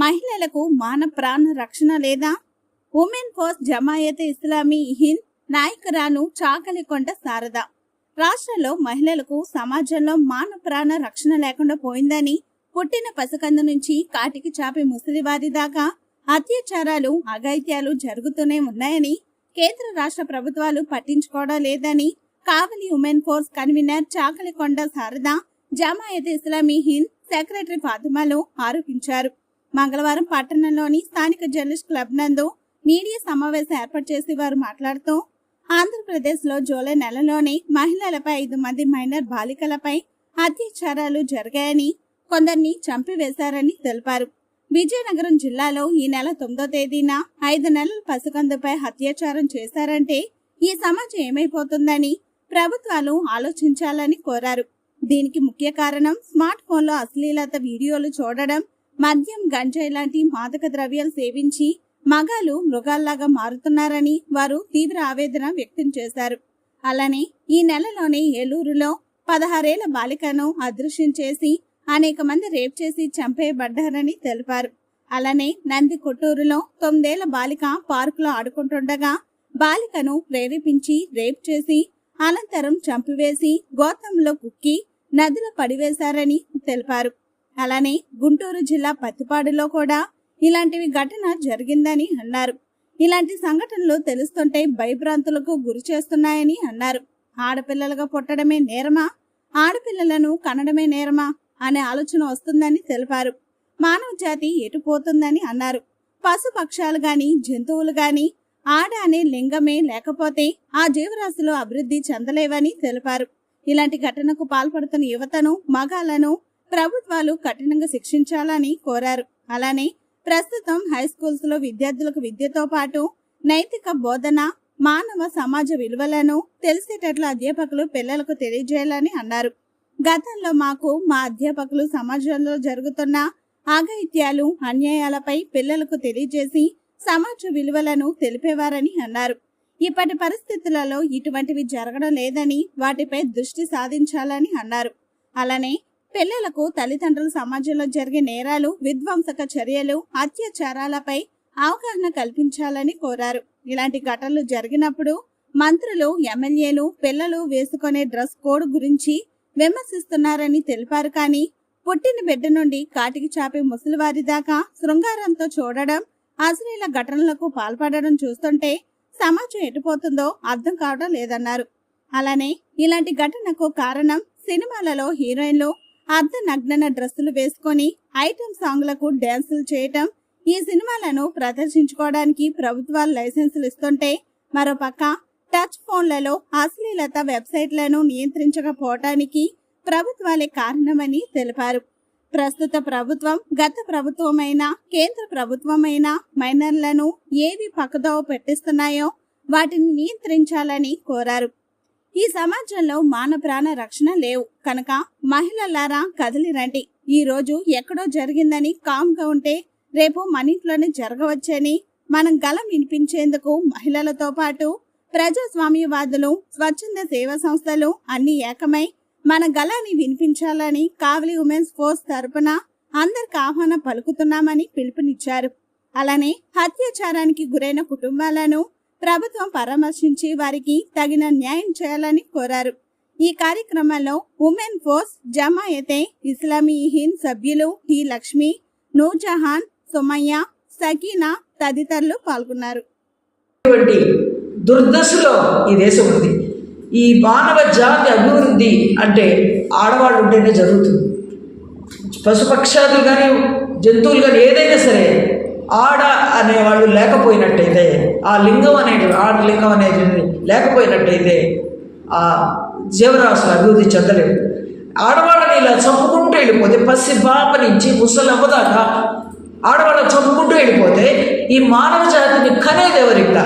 మహిళలకు మాన ప్రాణ రక్షణ లేదా? ఉమెన్ ఫోర్స్ జమాయతే ఇస్లామీ హింద్ నాయకురాలు చాకలికొండ శారద. రాష్ట్రంలో మహిళలకు సమాజంలో మాన ప్రాణ రక్షణ లేకుండా పోయిందని, పుట్టిన పసికందు నుంచి కాటికి చాపి ముసలివారి దాకా అత్యాచారాలు అఘాయిత్యాలు జరుగుతూనే ఉన్నాయని, కేంద్ర రాష్ట్ర ప్రభుత్వాలు పట్టించుకోవడం లేదని Kavali women force convener Chakalikonda Sarada, Jamaate Islami Hind secretary ఫాతిమాలు ఆరోపించారు. మంగళవారం పట్టణంలోని స్థానిక జర్నలిస్ట్ క్లబ్ నందు మీడియా సమావేశం ఏర్పాటు చేసి వారు మాట్లాడుతూ, ఆంధ్రప్రదేశ్ లో జూలై నెలలోనే మహిళలపై 5 మంది మైనర్ బాలికలపై అత్యాచారాలు జరిగాయని, కొందరిని చంపివేశారని తెలిపారు. విజయనగరం జిల్లాలో ఈ నెల 9వ తేదీన 5 నెలల పసికందుపై అత్యాచారం చేశారంటే ఈ సమాజం ఏమైపోతుందని ప్రభుత్వాలు ఆలోచించాలని కోరారు. దీనికి ముఖ్య కారణం స్మార్ట్ ఫోన్లో అశ్లీలత వీడియోలు చూడడం, మద్యం గంజాయి లాంటి మాదక ద్రవ్యాలు సేవించి మగాలు మృగాల్లాగా మారుతున్నారని వారు తీవ్ర ఆవేదన వ్యక్తం చేశారు. అలానే ఈ నెలలోనే ఏలూరులో 16 ఏళ్ల బాలికను అదృశ్యం చేసి అనేక మంది రేప్ చేసి చంపేయబడ్డారని తెలిపారు. అలానే నంది కొట్టూరులో 9 ఏళ్ల బాలిక పార్కులో ఆడుకుంటుండగా బాలికను ప్రేరేపించి రేప్ చేసి అనంతరం చంపివేసి గోతంలో కుక్కి నదిలో పడివేశారని తెలిపారు. అలానే గుంటూరు జిల్లా పత్తిపాడులో కూడా ఇలాంటివి ఘటన జరిగిందని అన్నారు. ఇలాంటి సంఘటనలు తెలుస్తుంటే భయభ్రాంతులకు గురి చేస్తున్నాయని అన్నారు. ఆడపిల్లలుగా పుట్టడమే నేరమా, ఆడపిల్లలను కనడమే నేరమా అనే ఆలోచన వస్తుందని తెలిపారు. మానవ జాతి ఎటుపోతుందని అన్నారు. పశుపక్షాలు గాని జంతువులు గాని ఆడ అనే లింగమే లేకపోతే ఆ జీవరాశులు అభివృద్ధి చెందలేవని తెలిపారు. ఇలాంటి ఘటనకు పాల్పడుతున్న యువతను, మగాలను ప్రభుత్వాలు కఠినంగా శిక్షించాలని కోరారు. అలానే ప్రస్తుతం హై స్కూల్స్ లో విద్యార్థులకు విద్యతో పాటు నైతిక బోధన, మానవ సమాజ విలువలను తెలిసేటట్లు అధ్యాపకులు పిల్లలకు తెలియజేయాలని అన్నారు. గతంలో మా అధ్యాపకులు సమాజంలో జరుగుతున్న అఘాయిత్యాలు, అన్యాయాలపై పిల్లలకు తెలియజేసి సమాజ విలువలను తెలిపేవారని అన్నారు. ఇప్పటి పరిస్థితులలో ఇటువంటివి జరగడం లేదని వాటిపై దృష్టి సాధించాలని అన్నారు. అలానే పిల్లలకు తల్లిదండ్రులు సమాజంలో జరిగే నేరాలు, విధ్వంసక చర్యలు, అత్యాచారాలపై అవగాహన కల్పించాలని కోరారు. ఇలాంటి ఘటనలు జరిగినప్పుడు మంత్రులు, ఎమ్మెల్యేలు పిల్లలు వేసుకునే డ్రెస్ కోడ్ గురించి విమర్శిస్తున్నారని తెలిపారు. కానీ పుట్టిన బిడ్డ నుండి కాటికి చాపే ముసలివారి దాకా శృంగారంతో చూడడం, అశ్లీల ఘటనలకు పాల్పడడం చూస్తుంటే సమాజం ఎటుపోతుందో అర్థం కావడం లేదన్నారు. అలానే ఇలాంటి ఘటనకు కారణం సినిమాలలో హీరోయిన్లు అర్ధనగ్న డ్రెస్సులు వేసుకొని ఐటెం సాంగ్లకు డ్యాన్సులు చేయటం, ఈ సినిమాలను ప్రదర్శించుకోవడానికి ప్రభుత్వాలు లైసెన్సులు ఇస్తుంటే మరోపక్క టచ్ ఫోన్లలో అశ్లీలత వెబ్సైట్లను నియంత్రించకపోవటానికి ప్రభుత్వాలే కారణమని తెలిపారు. ప్రస్తుత ప్రభుత్వం, గత ప్రభుత్వమైనా కేంద్ర ప్రభుత్వమైనా మైనర్లను ఏవి పక్కదోవ పెట్టిస్తున్నాయో వాటిని నియంత్రించాలని కోరారు. ఈ సమాజంలో మాన ప్రాణ రక్షణ లేవు కనుక మహిళలారా కదిలి రండి. ఈ రోజు ఎక్కడో జరిగిందని కామ్గా ఉంటే రేపు మన ఇంట్లోనే జరగవచ్చని మనం గలం వినిపించేందుకు మహిళలతో పాటు ప్రజాస్వామ్యవాదులు, స్వచ్ఛంద సేవా సంస్థలు అన్ని ఏకమై మన గలాన్ని వినిపించాలని కావలి ఉమెన్స్ ఫోర్స్ తరపున అందరికి ఆహ్వానం పలుకుతున్నామని పిలుపునిచ్చారు. అలానే అత్యాచారానికి గురైన కుటుంబాలను ప్రభుత్వం పరామర్శించి వారికి తగిన న్యాయం చేయాలని కోరారు. ఈ కార్యక్రమంలో ఉమెన్ ఫోర్స్ జమాయతే ఇస్లామీ హింద్ సభ్యులు టి లక్ష్మి, నూర్జహాన్, సుమయ్య, సకీనా తదితరులు పాల్గొన్నారు. దుర్దశలో ఈ దేశం ఉంది. ఈ మానవ జాతి అభివృద్ధి అంటే ఆడవాళ్ళు ఉంటేనే జరుగుతుంది. పశుపక్షాదులు కానీ జంతువులు కానీ ఏదైనా సరే ఆడ అనేవాళ్ళు లేకపోయినట్టయితే, ఆ లింగం అనేది ఆడలింగం అనేది లేకపోయినట్టయితే ఆ జీవరాశులు అభివృద్ధి చెందలేవు. ఆడవాళ్ళని ఇలా చంపుకుంటూ వెళ్ళిపోతే, పసి బాప నుంచి ముసలమ్మ దాకా ఆడవాళ్ళని చంపుకుంటూ వెళ్ళిపోతే ఈ మానవ జాతిని కనేది ఎవరికా?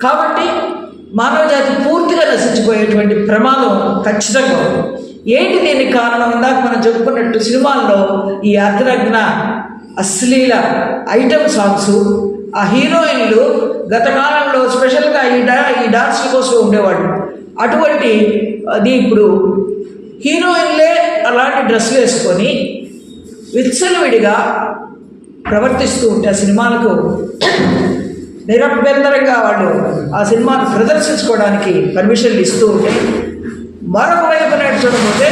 కాబట్టి మానవ జాతి పూర్తిగా నశించిపోయేటువంటి ప్రమాదం ఖచ్చితంగా ఉంది. ఏంటి దీనికి కారణం? ఇందాక మనం చెప్పుకున్నట్టు సినిమాల్లో ఈ అర్ధనగ్న అశ్లీల ఐటమ్ సాంగ్స్, ఆ హీరోయిన్లు గత కాలంలో స్పెషల్గా ఈ డాన్స్ల కోసం ఉండేవాళ్ళు. అటువంటి అది ఇప్పుడు హీరోయిన్లే అలాంటి డ్రెస్సులు వేసుకొని విచ్చలవిడిగా ప్రవర్తిస్తూ ఉంటే ఆ సినిమాలకు నిరభ్యంతరంగా వాళ్ళు ఆ సినిమాను ప్రదర్శించుకోవడానికి పర్మిషన్లు ఇస్తూ ఉంటే, మరొక వైపు చూడకపోతే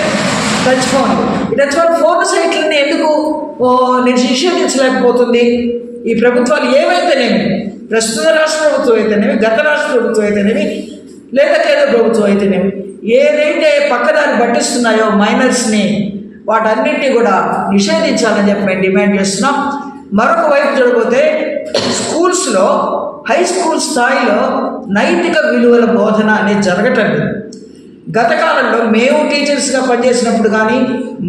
టచ్ ఫోన్ ఫోన్ సైట్లని ఎందుకు నిషేధించలేకపోతుంది ఈ ప్రభుత్వాలు? ఏవైతేనేమి, ప్రస్తుత రాష్ట్ర ప్రభుత్వం అయితేనేమి, గత రాష్ట్ర ప్రభుత్వం అయితేనేమి, లేదా కేంద్ర ప్రభుత్వం అయితేనేమి, ఏదైతే పక్కదారి పట్టిస్తున్నాయో మైనర్స్ని, వాటన్నింటినీ కూడా నిషేధించాలని చెప్పి మేము డిమాండ్ చేస్తున్నాం. మరొక వైపు చూడకపోతే స్కూల్స్లో, హై స్కూల్ స్థాయిలో నైతిక విలువల బోధన అనేది జరగటం లేదు. గత కాలంలో మేము టీచర్స్గా పనిచేసినప్పుడు కానీ,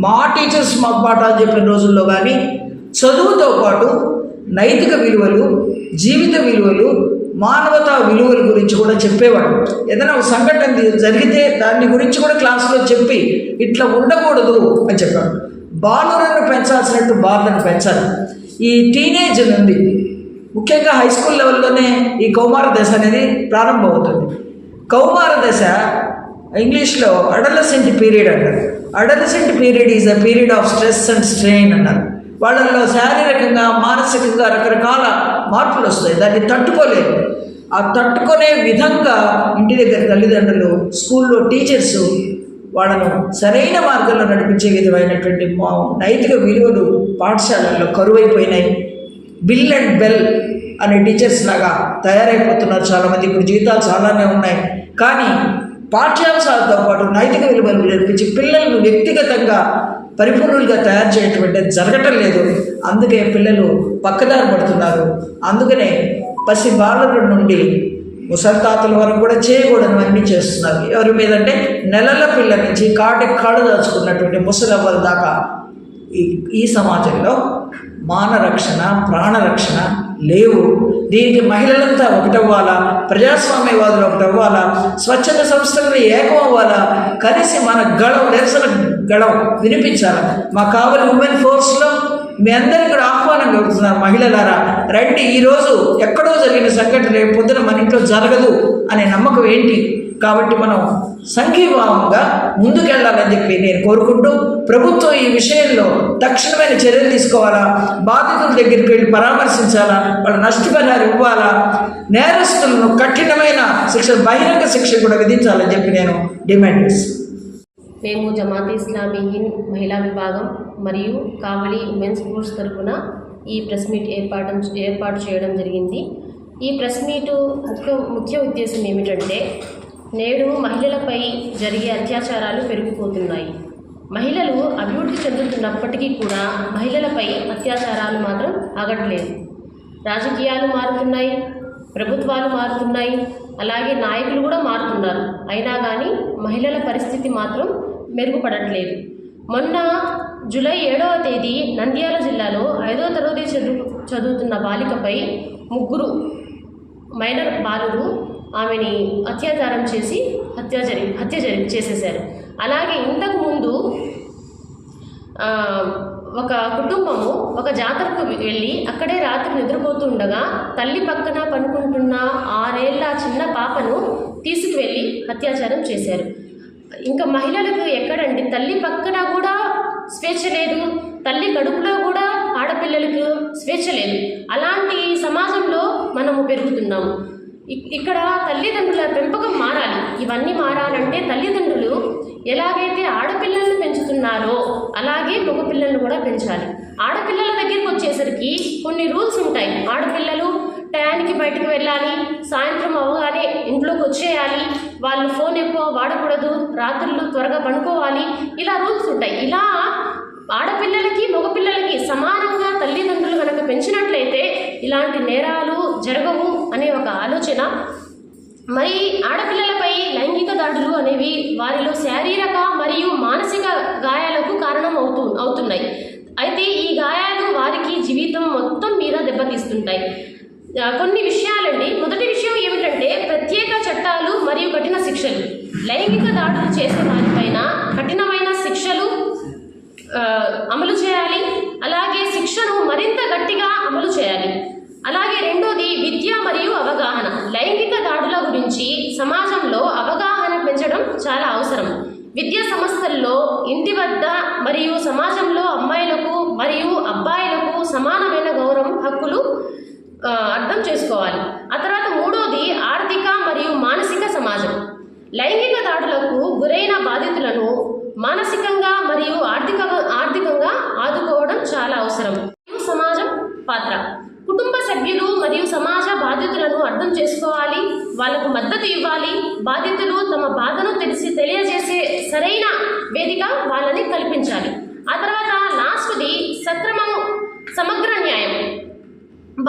మా టీచర్స్ మాకు పాఠాలు చెప్పిన రోజుల్లో కానీ చదువుతో పాటు నైతిక విలువలు, జీవిత విలువలు, మానవతా విలువల గురించి కూడా చెప్పేవాడు. ఏదైనా ఒక సంఘటన జరిగితే దాని గురించి కూడా క్లాసులో చెప్పి ఇట్లా ఉండకూడదు అని చెప్పాడు. బాలులను పెంచాల్సినట్టు బాలులను పెంచాలి. ఈ టీనేజ్ నుండి, ముఖ్యంగా హై స్కూల్ లెవెల్లోనే ఈ కౌమార దశ అనేది ప్రారంభమవుతుంది. కౌమార దశ ఇంగ్లీష్లో అడలసెంట్ పీరియడ్ అంటారు. Adolescent period is a period of stress and strain అన్నారు. వాళ్ళల్లో శారీరకంగా, మానసికంగా రకరకాల మార్పులు వస్తాయి. దాన్ని తట్టుకోలేరు. ఆ తట్టుకునే విధంగా ఇంటి దగ్గర తల్లిదండ్రులు, స్కూల్లో టీచర్స్ వాళ్ళను సరైన మార్గంలో నడిపించే విధమైనటువంటి నైతిక విలువలు పాఠశాలల్లో కరువైపోయినాయి. బిల్ అండ్ బెల్ అనే టీచర్స్ లాగా తయారైపోతున్నారు చాలామంది. ఇప్పుడు జీతాలు చాలానే ఉన్నాయి, కానీ పాఠ్యాంశాలతో పాటు నైతిక విలువలు నేర్పించి పిల్లలను వ్యక్తిగతంగా పరిపూర్ణులుగా తయారు చేయటువంటి జరగటం లేదు. అందుకే పిల్లలు పక్కదారి పడుతున్నారు. అందుకనే పసి బాలుల నుండి ముసల్తాతల వరకు కూడా చేయకూడనివన్నీ చేస్తున్నారు. ఎవరి మీద అంటే నెలల పిల్లల నుంచి కాళ్ళు దాచుకున్నటువంటి ముసలవ్వల దాకా ఈ సమాజంలో మానరక్షణ, ప్రాణరక్షణ లేవు. దీనికి మహిళలంతా ఒకటవ్వాలా, ప్రజాస్వామ్యవాదులు ఒకటవ్వాలా, స్వచ్ఛత సంస్థలను ఏకం అవ్వాలా, కలిసి మన నిరసన గళం వినిపించాలి. మాకు కావాలి ఉమెన్ ఫోర్స్లో మీ అందరికీ కూడా ఆహ్వానం కలుగుతున్నారు. మహిళలారా రండి, ఈరోజు ఎక్కడో జరిగిన సంఘటన రేపు పొద్దున మన ఇంట్లో జరగదు అనే నమ్మకం ఏంటి? కాబట్టి మనం సంఘీభావంగా ముందుకెళ్లాలని చెప్పి నేను కోరుకుంటూ, ప్రభుత్వం ఈ విషయంలో తక్షణమైన చర్యలు తీసుకోవాలా, బాధితుల దగ్గరికి వెళ్ళి పరామర్శించాలా, వాళ్ళ నష్టపరిహారం ఇవ్వాలా, నేరస్తులను కఠినమైన శిక్ష, బహిరంగ శిక్ష కూడా విధించాలని చెప్పి నేను డిమాండ్ చేస్తాను. మేము జమాతే ఇస్లామీ హింద్ మహిళా విభాగం మరియు కావలి ఉమెన్స్ స్పోర్ట్స్ తరఫున ఈ ప్రెస్ మీట్ ఏర్పాటు చేయడం జరిగింది. ఈ ప్రెస్ మీటు ముఖ్య ఉద్దేశం ఏమిటంటే, నేడు మహిళలపై జరిగే అత్యాచారాలు పెరిగిపోతున్నాయి. మహిళలు అభివృద్ధి చెందుతున్నప్పటికీ కూడా మహిళలపై అత్యాచారాలు మాత్రం ఆగట్లేదు. రాజకీయాలు మారుతున్నాయి, ప్రభుత్వాలు మారుతున్నాయి, అలాగే నాయకులు కూడా మారుతున్నారు. అయినా కానీ మహిళల పరిస్థితి మాత్రం మెరుగుపడట్లేదు. మొన్న జూలై 7వ తేదీ నంద్యాల జిల్లాలో 5వ తరగతి చదువుతున్న బాలికపై 3 మైనర్ బాలురు ఆమెని అత్యాచారం చేసి హత్య చేసేశారు. అలాగే ఇంతకుముందు ఒక కుటుంబము ఒక జాతరకు వెళ్ళి అక్కడే రాత్రి నిద్రపోతూ ఉండగా తల్లి పక్కన పనుకుంటున్న 6 ఏళ్ల చిన్న పాపను తీసుకువెళ్ళి అత్యాచారం చేశారు. ఇంకా మహిళలకు ఎక్కడండి, తల్లి పక్కన కూడా స్వేచ్ఛ లేదు, తల్లి కడుపులో కూడా ఆడపిల్లలకు స్వేచ్ఛ లేదు. అలాంటి సమాజంలో మనము పెరుగుతున్నాము. ఇక్కడ తల్లిదండ్రుల పెంపకం మారాలి. ఇవన్నీ మారాలంటే తల్లిదండ్రులు ఎలాగైతే ఆడపిల్లలను పెంచుతున్నారో అలాగే మగపిల్లలను కూడా పెంచాలి. ఆడపిల్లల దగ్గరికి వచ్చేసరికి కొన్ని రూల్స్ ఉంటాయి. ఆడపిల్లలు టయానికి బయటకు వెళ్ళాలి, సాయంత్రం అవగానే ఇంట్లోకి వచ్చేయాలి, వాళ్ళు ఫోన్ ఎక్కువ వాడకూడదు, రాత్రులు త్వరగా పడుకోవాలి, ఇలా రూల్స్ ఉంటాయి. ఇలా ఆడపిల్లలకి మగపిల్లలకి సమానంగా తల్లిదండ్రులు కనుక పెంచినట్లయితే ఇలాంటి నేరాలు జరగవు అనే ఒక ఆలోచన. మరి ఆడపిల్లలపై లైంగిక దాడులు అనేవి వారిలో శారీరక మరియు మానసిక గాయాలకు కారణం అవుతున్నాయి. అయితే ఈ గాయాలు వారికి జీవితం మొత్తం మీద దెబ్బతీస్తుంటాయి. కొన్ని విషయాలండి. మొదటి విషయం ఏమిటంటే ప్రత్యేక చట్టాలు మరియు కఠిన శిక్షలు. లైంగిక దాడులు చేసే వారిపైన కఠినమైన శిక్షలు అమలు చేయాలి. అలాగే శిక్షను మరింత గట్టిగా అమలు చేయాలి. అలాగే రెండోది విద్య మరియు అవగాహన. లైంగిక దాడుల గురించి సమాజంలో అవగాహన పెంచడం చాలా అవసరం. విద్యా సంస్థల్లో, ఇంటి వద్ద మరియు సమాజంలో అమ్మాయిలకు మరియు అబ్బాయిలకు సమానమైన గౌరవం అర్థం చేసుకోవాలి. ఆ తర్వాత మూడోది ఆర్థిక మరియు మానసిక సమాజం. లైంగిక దాడులకు గురైన బాధితులను మానసికంగా మరియు ఆర్థికంగా ఆదుకోవడం చాలా అవసరం. సమాజం పాత్ర. కుటుంబ సభ్యులు మరియు సమాజ బాధితులను అర్థం చేసుకోవాలి, వాళ్ళకు మద్దతు ఇవ్వాలి. బాధితులు తమ బాధను తెలియజేసే సరైన వేదిక వాళ్ళని కల్పించాలి. ఆ తర్వాత లాస్ట్ది సమగ్ర న్యాయం.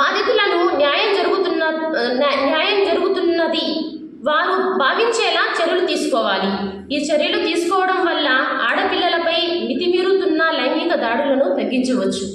బాధితులను న్యాయం జరుగుతున్నది వారు భావించేలా చర్యలు తీసుకోవాలి. ఈ చర్యలు తీసుకోవడం వల్ల ఆడపిల్లలపై మితిమీరుతున్న లైంగిక దాడులను తగ్గించవచ్చు.